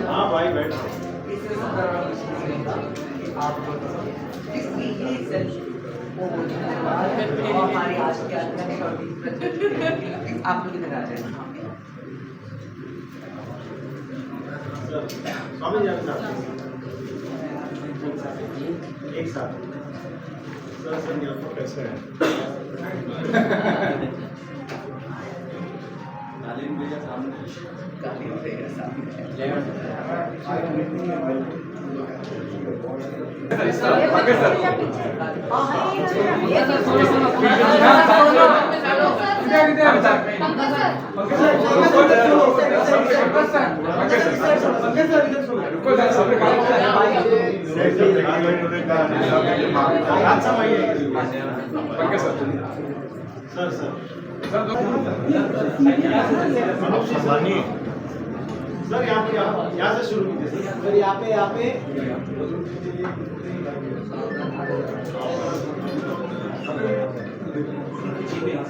हाँ भाई बैठ। हमारी आज के आप लोग इधर आ जाए। स्वामी जी आपके साथ एक साथ सर सर आपको कैसे है तालीम भैया सामने सर सर सर यहाँ से शुरू कीजिए सर यहाँ पे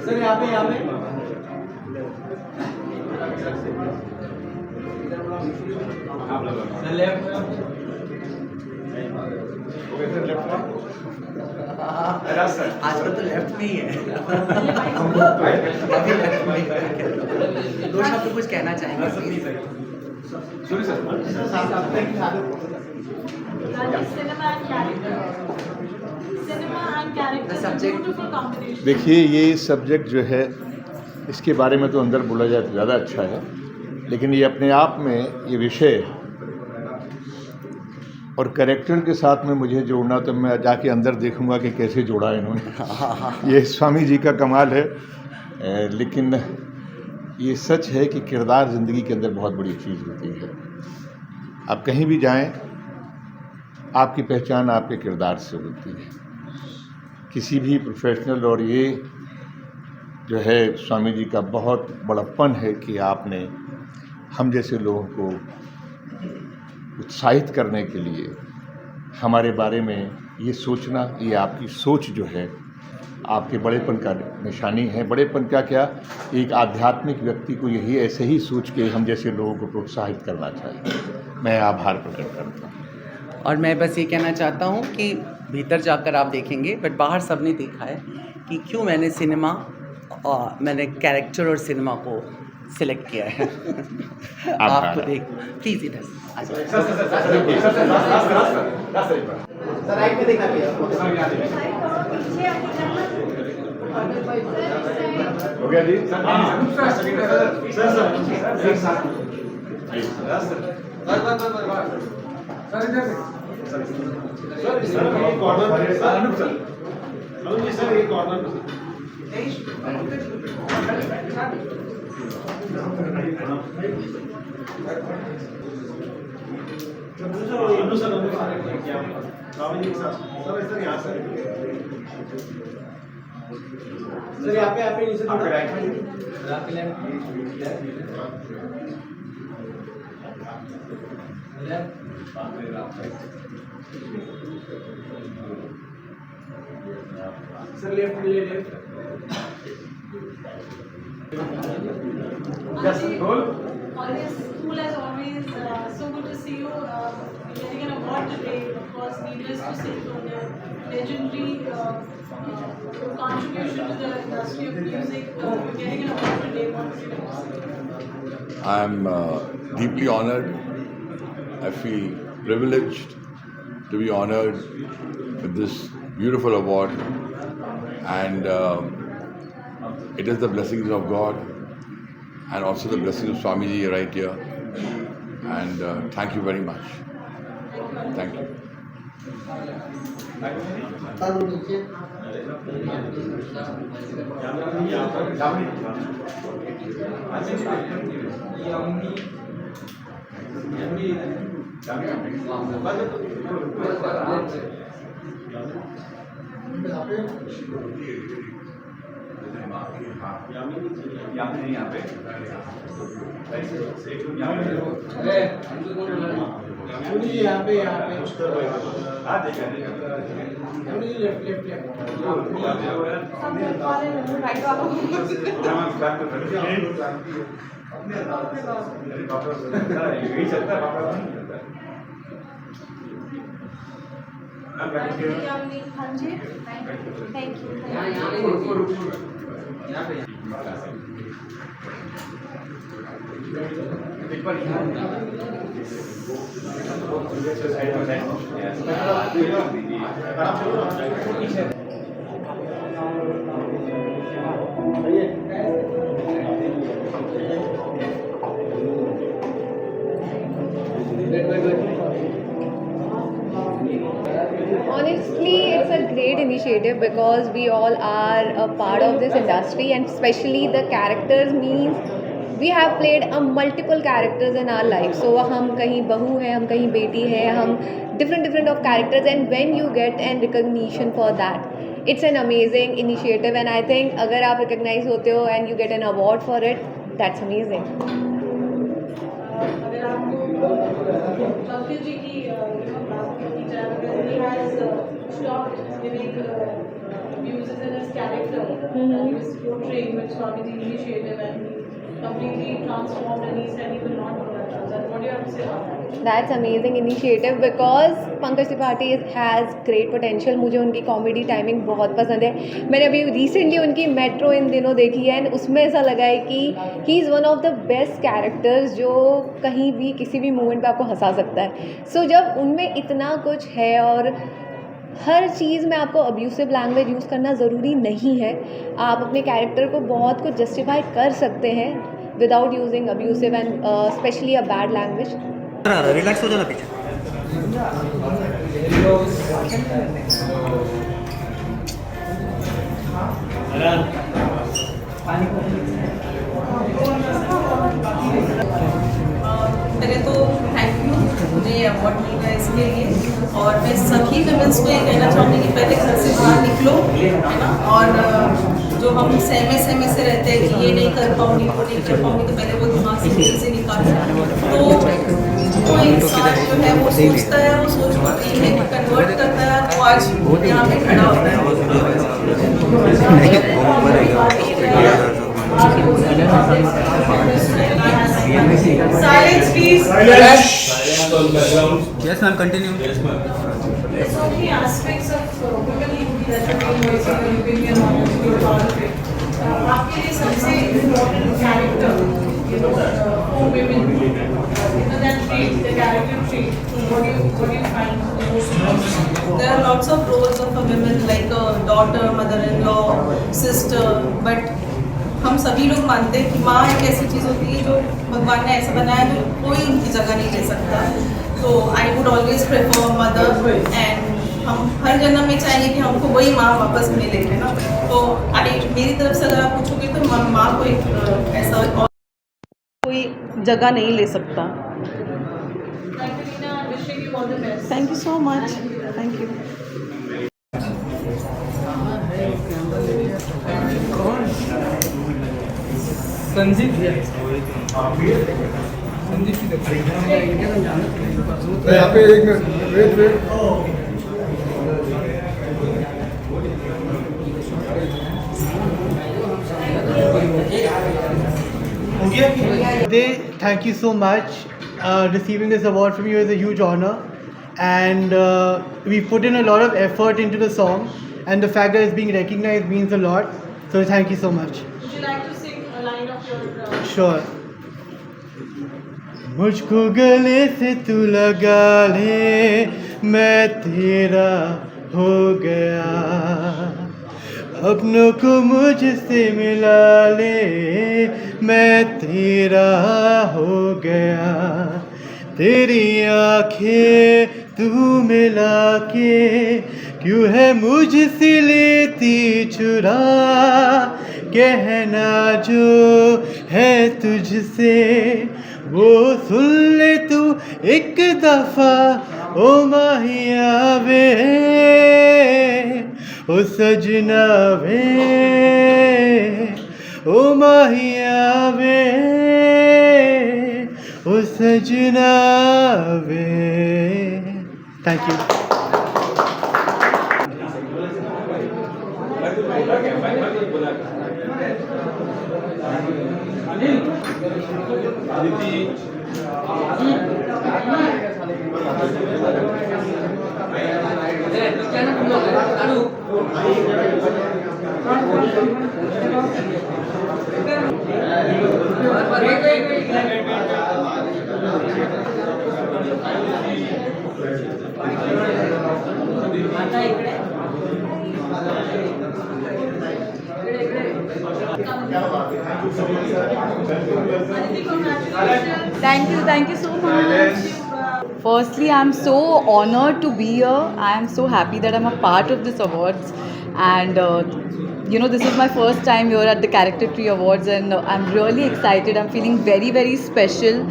सर यहाँ पे आजकल तो लेफ्ट में ही है। दो शब्द कुछ कहना चाहेंगे देखिए, ये सब्जेक्ट जो है इसके बारे में तो अंदर बोला जाए तो ज़्यादा अच्छा है, लेकिन ये अपने आप में ये विषय और कैरेक्टर के साथ में मुझे जोड़ना, तो मैं जाके अंदर देखूंगा कि कैसे जोड़ा इन्होंने। ये स्वामी जी का कमाल है। लेकिन ये सच है कि किरदार ज़िंदगी के अंदर बहुत बड़ी चीज़ होती है। आप कहीं भी जाएं, आपकी पहचान आपके किरदार से होती है, किसी भी प्रोफेशनल। और ये जो है स्वामी जी का बहुत बड़प्पन है कि आपने हम जैसे लोगों को उत्साहित करने के लिए हमारे बारे में ये सोचना, ये आपकी सोच जो है आपके बड़ेपन का निशानी है। बड़ेपन का क्या, एक आध्यात्मिक व्यक्ति को यही ऐसे ही सोच के हम जैसे लोगों को प्रोत्साहित करना चाहिए। मैं आभार प्रकट करता हूँ। और मैं बस ये कहना चाहता हूँ कि भीतर जाकर आप देखेंगे, बट बाहर सबने देखा है कि क्यों मैंने मैंने कैरेक्टर और सिनेमा को सिलेक्ट किया है। आपको देख प्लीज इधर हो गया जी। सर यहाँ पे नीचे sir left Yes, always cool as always. So good to see you. Getting an award today, of course, needless to say, for the legendary contribution to the industry of music. You're getting an award today. What do you say? I am deeply honored. I feel privileged to be honored with this beautiful award, and it is the blessings of God and also the blessings of Swamiji right here, and thank you very much. Thank you. यहाँ पे हाँ जी, thank you. Honestly, it's a great initiative because we all are a part of this industry, and especially the characters means we have played a multiple characters in our life. So हम कहीं बहू हैं, हम कहीं बेटी हैं, हम different of characters, and when you get an recognition for that, it's an amazing initiative, and I think अगर आप recognize होते हो and you get an award for it, that's amazing. अगर आपको पंकज जी की बात की जाए, because he has stopped giving abuses in his character that he was portraying, which started the initiative, and he completely transformed, and he said he will not do that. And what do you have to say about that? That's amazing initiative because Pankaj Tripathi has great potential. मुझे उनकी comedy timing बहुत पसंद है. मैंने अभी recently उनकी metro इन दिनों देखी है, एंड उसमें ऐसा लगा है कि he is one of the best characters जो कहीं भी किसी भी मोमेंट पे आपको हंसा सकता है. सो जब उनमें इतना कुछ है और हर चीज़ में आपको अब्यूसिव लैंग्वेज यूज़ करना ज़रूरी नहीं है, आप अपने कैरेक्टर को बहुत कुछ जस्टिफाई कर सकते हैं without using abusive and specially a bad language. Relax हो जाना पीछे. पहले तो थैंक यू मुझे ये अवार्ड मिल रहा है इसके लिए, और मैं सभी विमेंस को ये कहना चाहूँगी कि पहले घर से बाहर निकलो, है ना, और जो हम सहमे से रहते हैं कि ये नहीं कर पाऊँगी वो नहीं कर पाऊँगी, तो पहले वो दिमाग से दिल से निकालो. तो वो इंसान जो है वो सोचता है, वो सोच को ड्रीम में कन्वर्ट करता है, वो आज यहाँ पे खड़ा होता है. Silence, please. Yes, ma'am. Continue. There's so many aspects of women that are being voiced in your opinion on your part of it. आपके लिए सबसे important character, for women, that trait, the character trait. What do you find most important? There are lots of roles of a women like a daughter, mother-in-law, sister, but हम सभी लोग मानते हैं कि माँ एक ऐसी चीज़ होती है जो भगवान ने ऐसा बनाया जो कोई उनकी जगह नहीं ले सकता. तो I would always prefer mother, and हम हर जन्म में चाहेंगे कि हमको वही माँ वापस मिले, है ना. तो मेरी तरफ से अगर आप पूछोगे तो माँ को एक ऐसा और कोई जगह नहीं ले सकता. Wishing you all the best. Thank you so much. Thank you. Sanjeev यहाँ पे एक minute wait. Thank you so much. Receiving this award from you is a huge honor, and we put in a lot of effort into the song, and the fact that it's being recognized means a lot. So thank you so much. Would you like to sing a line of your? Sure. मुझको गले से तू लगा ले, मैं तेरा हो गया, अपनों को मुझसे मिला ले, मैं तेरा हो गया, तेरी आँखें तू मिला के क्यों है मुझसे लेती चुरा, कहना जो है तुझसे वो सुन ले तू एक दफा, ओ माहिया वे, ओ सजना वे, ओ माहिया वे. ओ सजना वे। Thank you. Thank you so much. Firstly, I'm so honored to be here. I am so happy that I'm a part of this awards, and this is my first time here at the Character Tree Awards, and I'm really excited. I'm feeling very, very special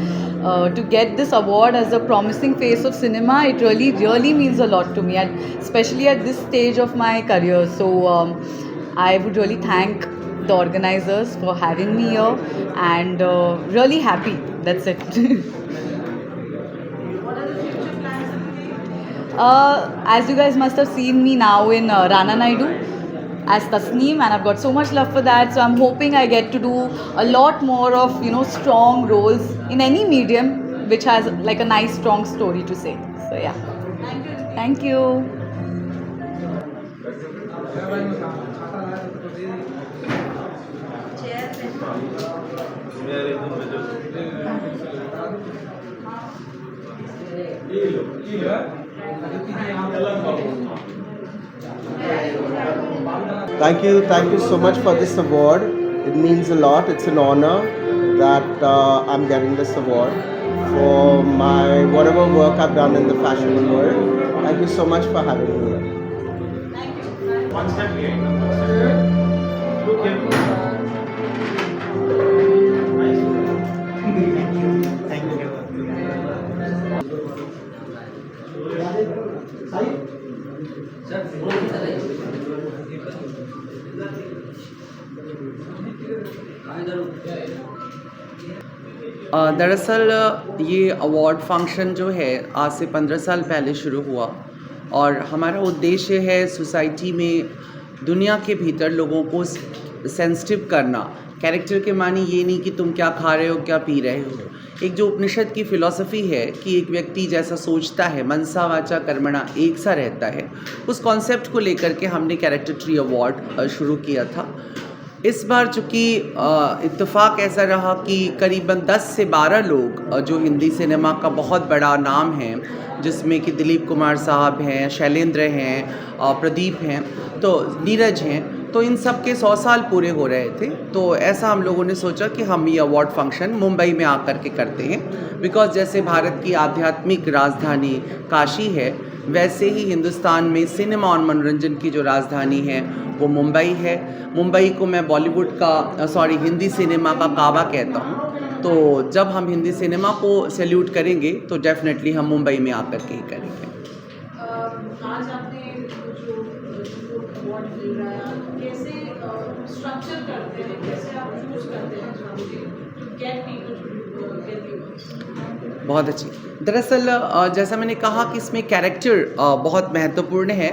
to get this award as a promising face of cinema. It really, really means a lot to me, and especially at this stage of my career. So I would really thank the organizers for having me here, and really happy. That's it. As you guys must have seen me now in Rana Naidu as Tasneem, and I've got so much love for that. So I'm hoping I get to do a lot more of strong roles in any medium which has like a nice strong story to say. So yeah, thank you. Thank you so much for this award. It means a lot. It's an honor that I'm getting this award for my whatever work I've done in the fashion world. Thank you so much for having me here. One step behind. Look here. Thank you. दरअसल ये award function जो है आज से 15 साल पहले शुरू हुआ, और हमारा उद्देश्य है सोसाइटी में दुनिया के भीतर लोगों को सेंसिटिव करना। कैरेक्टर के मानी ये नहीं कि तुम क्या खा रहे हो, क्या पी रहे हो। एक जो उपनिषद की फ़िलॉसफी है कि एक व्यक्ति जैसा सोचता है, मनसा वाचा कर्मणा एक सा रहता है, उस कॉन्सेप्ट को लेकर के हमने कैरेक्टर ट्री अवार्ड शुरू किया था। इस बार चूँकि इत्तेफाक ऐसा रहा कि करीबन 10 से 12 लोग जो हिंदी सिनेमा का बहुत बड़ा नाम है, जिसमें कि दिलीप कुमार साहब हैं, शैलेंद्र हैं, प्रदीप हैं, तो नीरज हैं, तो इन सब के 100 साल पूरे हो रहे थे। तो ऐसा हम लोगों ने सोचा कि हम ये अवार्ड फंक्शन मुंबई में आकर के करते हैं, बिकॉज़ जैसे भारत की आध्यात्मिक राजधानी काशी है, वैसे ही हिंदुस्तान में सिनेमा और मनोरंजन की जो राजधानी है वो मुंबई है। मुंबई को मैं बॉलीवुड का हिंदी सिनेमा का काबा कहता हूँ। तो जब हम हिंदी सिनेमा को सैल्यूट करेंगे तो डेफिनेटली हम मुंबई में आकर के ही करेंगे। आज आपने जो अवार्ड मिल रहा है, कैसे स्ट्रक्चर करते हैं, कैसे आप चूज करते हैं to get people to get you? बहुत अच्छी। दरअसल जैसा मैंने कहा कि इसमें कैरेक्टर बहुत महत्वपूर्ण है।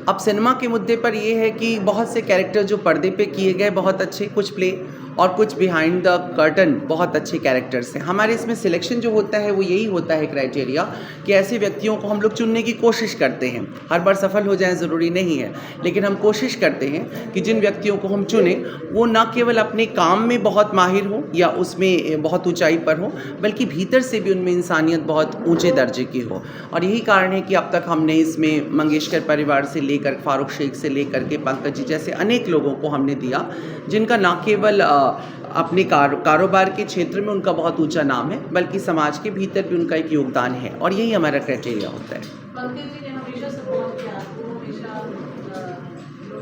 अब सिनेमा के मुद्दे पर ये है कि बहुत से कैरेक्टर जो पर्दे पे किए गए बहुत अच्छे, कुछ प्ले और कुछ बिहाइंड द कर्टन बहुत अच्छे कैरेक्टर्स हैं। हमारे इसमें सिलेक्शन जो होता है वो यही होता है क्राइटेरिया कि ऐसे व्यक्तियों को हम लोग चुनने की कोशिश करते हैं। हर बार सफल हो जाए ज़रूरी नहीं है, लेकिन हम कोशिश करते हैं कि जिन व्यक्तियों को हम चुने वो ना केवल अपने काम में बहुत माहिर हो या उसमें बहुत ऊंचाई पर हो, बल्कि भीतर से भी उनमें इंसानियत बहुत ऊंचे दर्जे की हो। और यही कारण है कि अब तक हमने इसमें मंगेशकर परिवार से लेकर फारूक शेख से लेकर के पंकज जी जैसे अनेक लोगों को हमने दिया, जिनका ना केवल अपने कारोबार के क्षेत्र में उनका बहुत ऊंचा नाम है, बल्कि समाज के भीतर भी उनका एक योगदान है, और यही हमारा क्राइटेरिया होता है। पंकज जी ने हमेशा सपोर्ट किया, वो हमेशा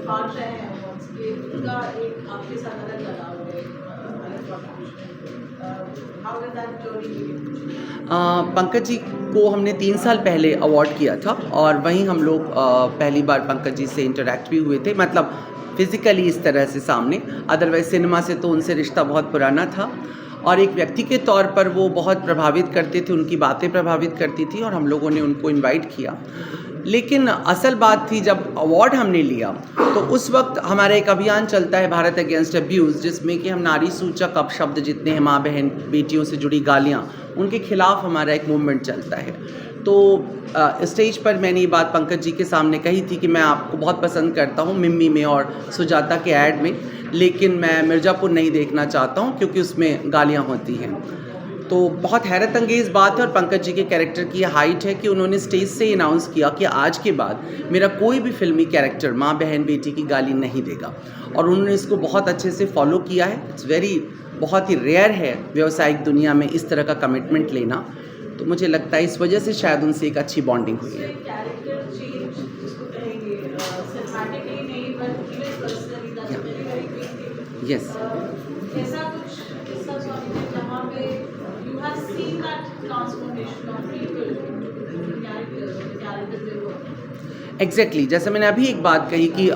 पार्ट रहे हैं अवार्ड्स के, उनका एक आपके साथ अलग लगाव है, अलग contribution. How did that journey? Pankaj ji को हमने 3 साल पहले अवार्ड किया था, और वहीं हम लोग पहली बार पंकज जी से इंटरेक्ट भी हुए थे, मतलब फिज़िकली इस तरह से सामने। अदरवाइज़ सिनेमा से तो उनसे रिश्ता बहुत पुराना था। और एक व्यक्ति के तौर पर वो बहुत प्रभावित करते थे, उनकी बातें प्रभावित करती थी और हम लोगों ने उनको इनवाइट किया। लेकिन असल बात थी जब अवार्ड हमने लिया तो उस वक्त हमारा एक अभियान चलता है भारत अगेंस्ट अब्यूज़, जिसमें कि हम नारी सूचक अपशब्द जितने हैं, माँ बहन बेटियों से जुड़ी गालियाँ, उनके खिलाफ हमारा एक मूवमेंट चलता है। तो स्टेज पर मैंने ये बात पंकज जी के सामने कही थी कि मैं आपको बहुत पसंद करता हूँ मिम्मी में और सुजाता के ऐड में, लेकिन मैं मिर्ज़ापुर नहीं देखना चाहता हूँ क्योंकि उसमें गालियाँ होती हैं। तो बहुत हैरत अंगेज़ बात है और पंकज जी के कैरेक्टर की हाइट है कि उन्होंने स्टेज से अनाउंस किया कि आज के बाद मेरा कोई भी फिल्मी कैरेक्टर माँ बहन बेटी की गाली नहीं देगा, और उन्होंने इसको बहुत अच्छे से फॉलो किया है। इट्स वेरी, बहुत ही रेयर है व्यावसायिक दुनिया में इस तरह का कमिटमेंट लेना, तो मुझे लगता है इस वजह से शायद उनसे एक अच्छी बॉन्डिंग हुई है। यस, एग्जैक्टली जैसे मैंने अभी एक बात कही कि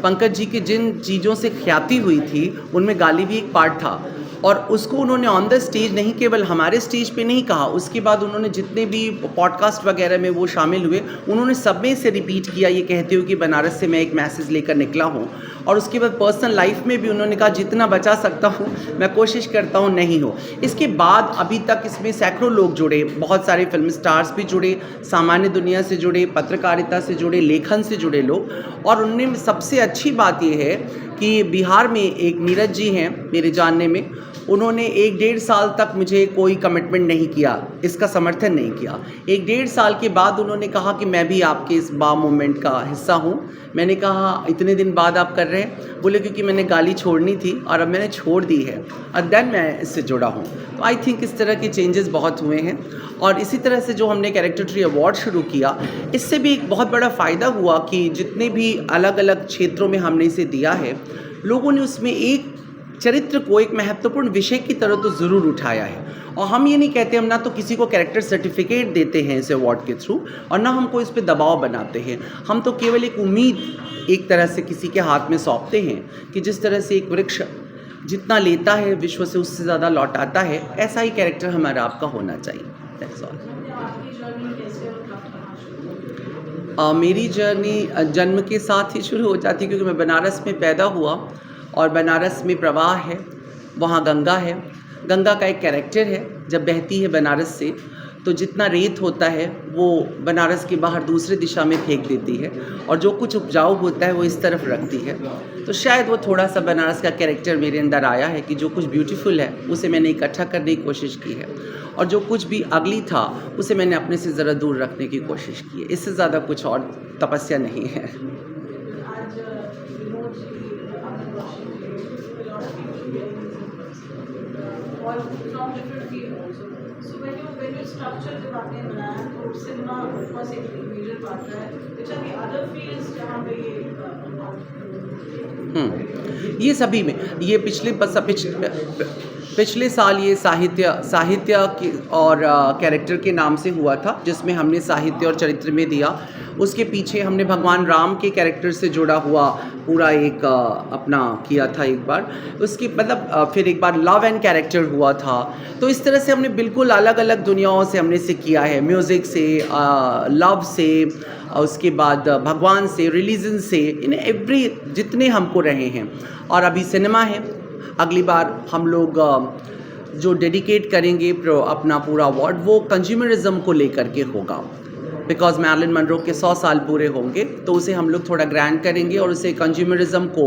पंकज जी की जिन चीज़ों से ख्याति हुई थी उनमें गाली भी एक पार्ट था, और उसको उन्होंने ऑन द स्टेज नहीं केवल हमारे स्टेज पे नहीं कहा, उसके बाद उन्होंने जितने भी पॉडकास्ट वगैरह में वो शामिल हुए उन्होंने सब में से रिपीट किया ये कहते हुए कि बनारस से मैं एक मैसेज लेकर निकला हूँ। और उसके बाद पर्सनल लाइफ में भी उन्होंने कहा जितना बचा सकता हूँ मैं कोशिश करता हूँ नहीं हो। इसके बाद अभी तक इसमें सैकड़ों लोग जुड़े, बहुत सारे फिल्म स्टार्स भी जुड़े, सामान्य दुनिया से जुड़े, पत्रकारिता से जुड़े, लेखन से जुड़े लोग। और उनमें सबसे अच्छी बात ये है कि बिहार में एक नीरज जी हैं मेरे जानने में, उन्होंने 1-1.5 साल तक मुझे कोई कमिटमेंट नहीं किया, इसका समर्थन नहीं किया। 1-1.5 साल के बाद उन्होंने कहा कि मैं भी आपके इस बा मूवमेंट का हिस्सा हूँ। मैंने कहा इतने दिन बाद आप कर रहे हैं? बोले क्योंकि मैंने गाली छोड़नी थी और अब मैंने छोड़ दी है और देन मैं इससे जुड़ा हूँ। तो आई थिंक इस तरह के चेंजेस बहुत हुए हैं। और इसी तरह से जो हमने कैरेक्टर ट्री अवार्ड शुरू किया, इससे भी एक बहुत बड़ा फ़ायदा हुआ कि जितने भी अलग अलग क्षेत्रों में हमने इसे दिया है, लोगों ने उसमें एक चरित्र को एक महत्वपूर्ण विषय की तरह तो ज़रूर उठाया है। और हम ये नहीं कहते, हम ना तो किसी को कैरेक्टर सर्टिफिकेट देते हैं इस अवार्ड के थ्रू और ना हमको इस पे दबाव बनाते हैं। हम तो केवल एक उम्मीद एक तरह से किसी के हाथ में सौंपते हैं कि जिस तरह से एक वृक्ष जितना लेता है विश्व से उससे ज़्यादा लौटाता है, ऐसा ही कैरेक्टर हमारा आपका होना चाहिए। That's all. मेरी जर्नी जन्म के साथ ही शुरू हो जाती है क्योंकि मैं बनारस में पैदा हुआ और बनारस में प्रवाह है, वहाँ गंगा है। गंगा का एक कैरेक्टर है, जब बहती है बनारस से तो जितना रेत होता है वो बनारस के बाहर दूसरे दिशा में फेंक देती है और जो कुछ उपजाऊ होता है वो इस तरफ रखती है। तो शायद वो थोड़ा सा बनारस का कैरेक्टर मेरे अंदर आया है कि जो कुछ ब्यूटीफुल है उसे मैंने इकट्ठा करने की कोशिश की है और जो कुछ भी अगली था उसे मैंने अपने से ज़रा दूर रखने की कोशिश की है। इससे ज़्यादा कुछ और तपस्या नहीं है। ये सभी में, ये पिछले साल ये साहित्य की और कैरेक्टर के नाम से हुआ था, जिसमें हमने साहित्य और चरित्र में दिया। उसके पीछे हमने भगवान राम के कैरेक्टर से जुड़ा हुआ पूरा एक अपना किया था एक बार। उसकी मतलब फिर एक बार लव एंड कैरेक्टर हुआ था। तो इस तरह से हमने बिल्कुल अलग अलग दुनियाओं से हमने से किया है, म्यूज़िक से, लव से, उसके बाद भगवान से, रिलीजन से, इन एवरी जितने हमको रहे हैं। और अभी सिनेमा है, अगली बार हम लोग जो डेडिकेट करेंगे अपना पूरा अवार्ड वो कंज्यूमरिज्म को लेकर के होगा, बिकॉज मैरिलन मनरो के 100 साल पूरे होंगे तो उसे हम लोग थोड़ा ग्रैंड करेंगे और उसे कंज्यूमरिज्म को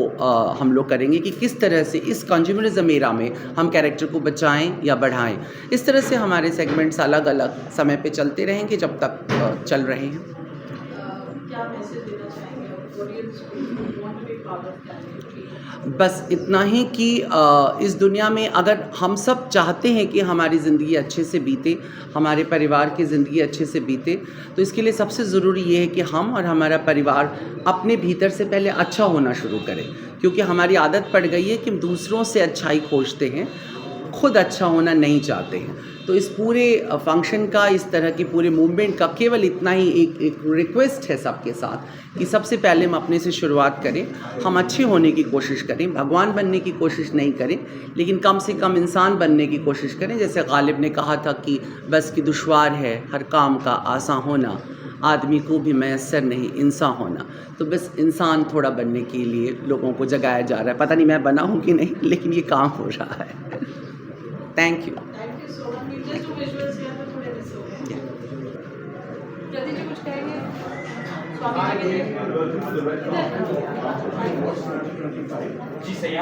हम लोग करेंगे कि किस तरह से इस कंज्यूमरिज्म एरा में हम कैरेक्टर को बचाएं या बढ़ाएं। इस तरह से हमारे सेगमेंट्स अलग अलग समय पे चलते रहेंगे जब तक चल रहे हैं। क्या मैसेज देना चाहेंगे ऑडियंस को who want to be part of Candid Tree? बस इतना ही कि इस दुनिया में अगर हम सब चाहते हैं कि हमारी ज़िंदगी अच्छे से बीते, हमारे परिवार की ज़िंदगी अच्छे से बीते, तो इसके लिए सबसे ज़रूरी ये है कि हम और हमारा परिवार अपने भीतर से पहले अच्छा होना शुरू करें, क्योंकि हमारी आदत पड़ गई है कि हम दूसरों से अच्छाई खोजते हैं, खुद अच्छा होना नहीं चाहते हैं। तो इस पूरे फंक्शन का, इस तरह की पूरे मूवमेंट का केवल इतना ही एक रिक्वेस्ट है सबके साथ कि सबसे पहले हम अपने से शुरुआत करें, हम अच्छे होने की कोशिश करें, भगवान बनने की कोशिश नहीं करें, लेकिन कम से कम इंसान बनने की कोशिश करें। जैसे गालिब ने कहा था कि बस की दुश्वार है हर काम का आसान होना, आदमी को भी मैसर नहीं इंसान होना। तो बस इंसान थोड़ा बनने के लिए लोगों को जगाया जा रहा है। पता नहीं मैं बना हूँ कि नहीं, लेकिन ये काम हो रहा है। Thank you. जी सही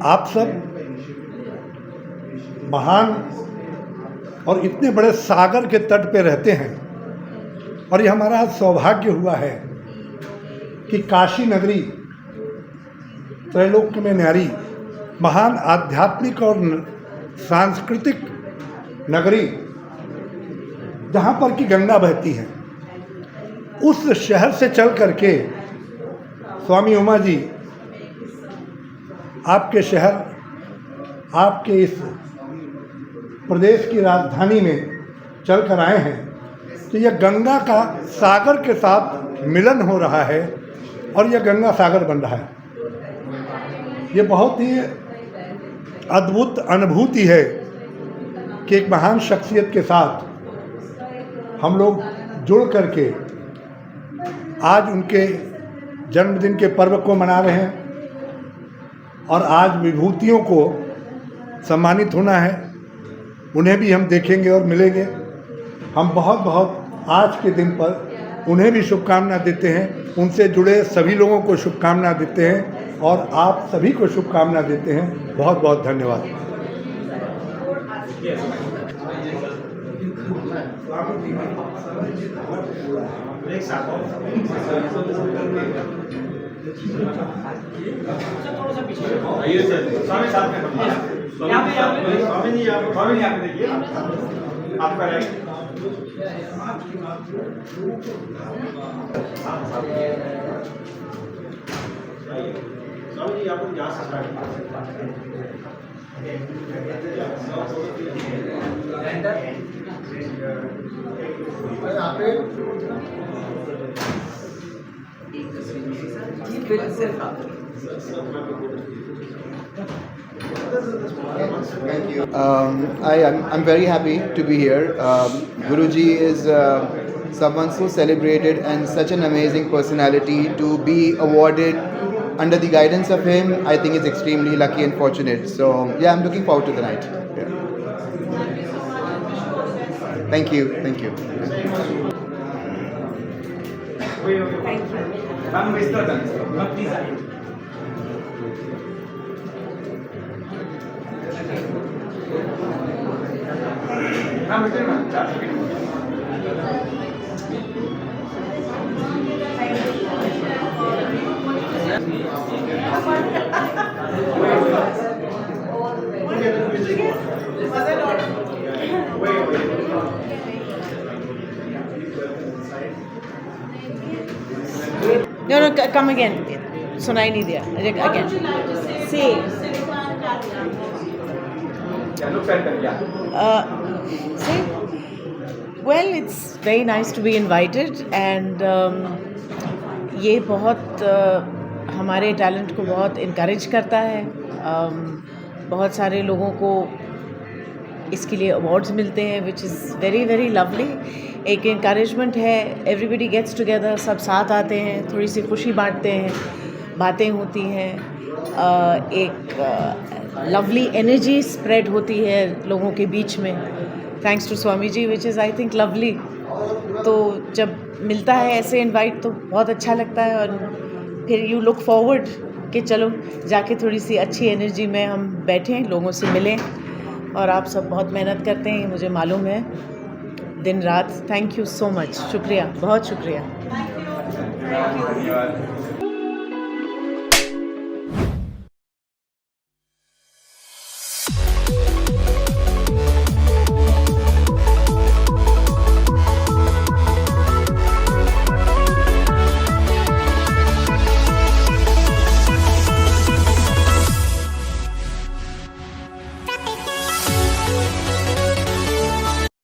आप सब महान और इतने बड़े सागर के तट पे रहते हैं, और ये हमारा सौभाग्य हुआ है कि काशी नगरी त्रैलोक्य में न्यारी, महान आध्यात्मिक और सांस्कृतिक नगरी जहाँ पर की गंगा बहती है, उस शहर से चल करके स्वामी उमा जी आपके शहर, आपके इस प्रदेश की राजधानी में चल कर आए हैं। तो यह गंगा का सागर के साथ मिलन हो रहा है और यह गंगा सागर बन रहा है। ये बहुत ही अद्भुत अनुभूति है कि एक महान शख्सियत के साथ हम लोग जुड़ करके आज उनके जन्मदिन के पर्व को मना रहे हैं, और आज विभूतियों को सम्मानित होना है। उन्हें भी हम देखेंगे और मिलेंगे। हम बहुत बहुत आज के दिन पर उन्हें भी शुभकामना देते हैं, उनसे जुड़े सभी लोगों को शुभकामना देते हैं, और आप सभी को शुभकामना देते हैं। बहुत बहुत धन्यवाद। आइए सर, स्वामी साथ में यहाँ पे स्वामी जी यहाँ पे देखिए आपका राइट। स्वामी जी आपको यहाँ से I'm very happy to be here. Guruji is someone so celebrated and such an amazing personality. To be awarded under the guidance of him, I think is extremely lucky and fortunate. So yeah, I'm looking forward to the night. Yeah. Thank you. Thank you. Ma'am विस्तार please No, come again. सुनाई नहीं दिया. Again. See. See. Well, it's very nice to be invited, and ये बहुत हमारे talent को बहुत encourage करता है. बहुत सारे लोगों को इसके लिए अवार्ड्स मिलते हैं, which is very very lovely. एक इनकरेजमेंट है. एवरीबडी गेट्स टुगेदर, सब साथ आते हैं, थोड़ी सी खुशी बांटते हैं, बातें होती हैं, एक लवली एनर्जी स्प्रेड होती है लोगों के बीच में, thanks to Swami ji, which is I think lovely. तो जब मिलता है ऐसे इनवाइट तो बहुत अच्छा लगता है, और फिर यू लुक फॉरवर्ड कि चलो जाके थोड़ी सी अच्छी एनर्जी में हम बैठें, लोगों से मिलें. और आप सब बहुत मेहनत करते हैं, मुझे मालूम है, दिन रात. Thank you so much. शुक्रिया, बहुत शुक्रिया.